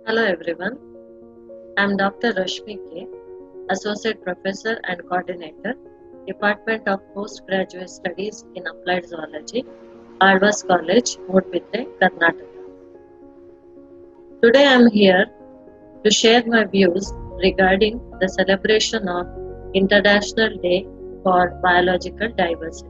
Hello everyone, I am Dr. Rashmi K, Associate Professor and Coordinator, Department of Postgraduate Studies in Applied Zoology, Alvas College, Mudbitre, Karnataka. Today I am here to share my views regarding the celebration of International Day for Biological Diversity.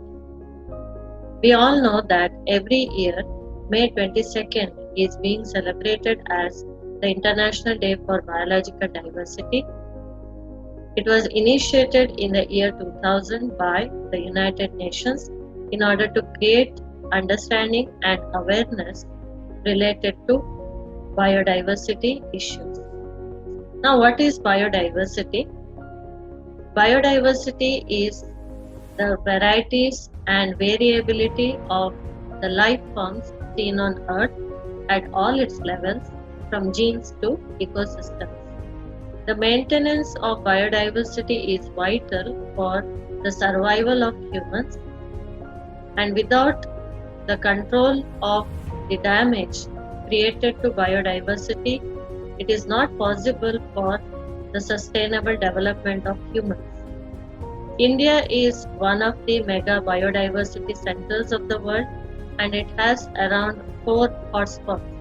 We all know that every year May 22nd is being celebrated as the International Day for Biological Diversity. It was initiated in the year 2000 by the United Nations in order to create understanding and awareness related to biodiversity issues. Now, what is biodiversity? Biodiversity is the varieties and variability of the life forms seen on Earth at all its levels, from genes to ecosystems. The maintenance of biodiversity is vital for the survival of humans, and without the control of the damage created to biodiversity, it is not possible for the sustainable development of humans. India is one of the mega biodiversity centers of the world, and it has around 4 hotspots.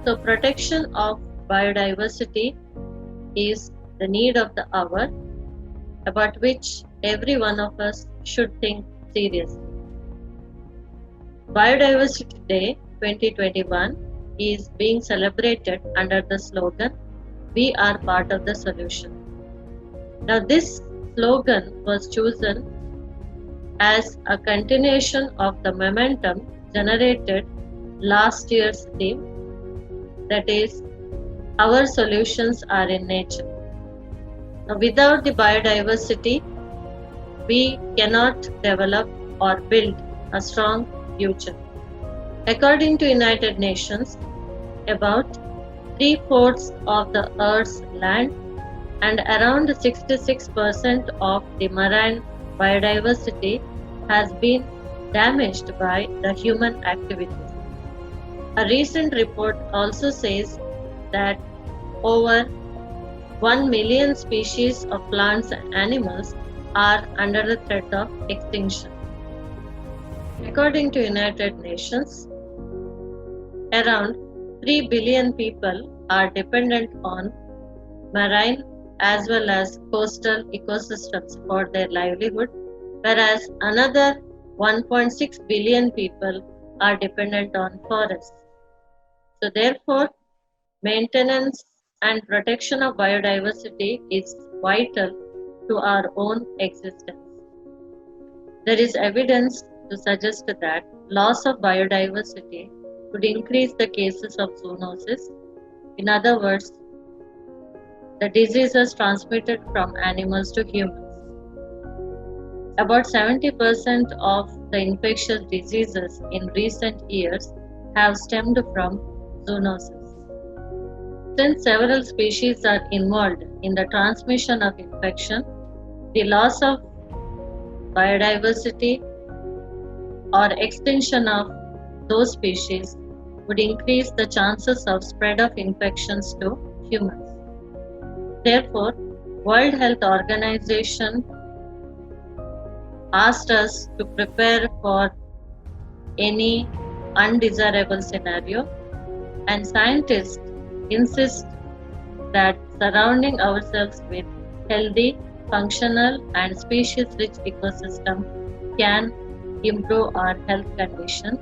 So protection of biodiversity is the need of the hour, about which every one of us should think seriously. Biodiversity Day 2021 is being celebrated under the slogan, "We are part of the solution." Now, this slogan was chosen as a continuation of the momentum generated last year's theme, that is, our solutions are in nature. Now, without the biodiversity, we cannot develop or build a strong future. According to United Nations, about 3/4 of the Earth's land and around 66% of the marine biodiversity has been damaged by the human activities. A recent report also says that over 1 million species of plants and animals are under the threat of extinction. According to United Nations, around 3 billion people are dependent on marine as well as coastal ecosystems for their livelihood, whereas another 1.6 billion people are dependent on forests. So therefore, maintenance and protection of biodiversity is vital to our own existence. There is evidence to suggest that loss of biodiversity could increase the cases of zoonosis. In other words, the diseases transmitted from animals to humans. About 70% of the infectious diseases in recent years have stemmed from zoonosis. Since several species are involved in the transmission of infection, the loss of biodiversity or extinction of those species would increase the chances of spread of infections to humans. Therefore, World Health Organization asked us to prepare for any undesirable scenario, and scientists insist that surrounding ourselves with healthy, functional and species-rich ecosystem can improve our health condition.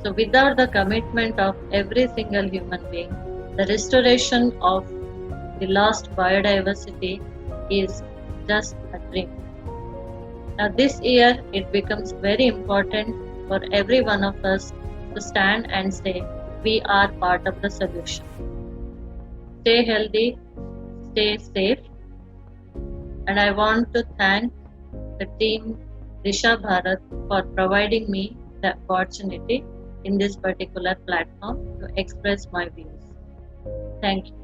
So without the commitment of every single human being, the restoration of the lost biodiversity is just a dream. Now this year it becomes very important for every one of us to stand and say, we are part of the solution. Stay healthy, stay safe, and I want to thank the team Disha Bharat for providing me the opportunity in this particular platform to express my views. Thank you.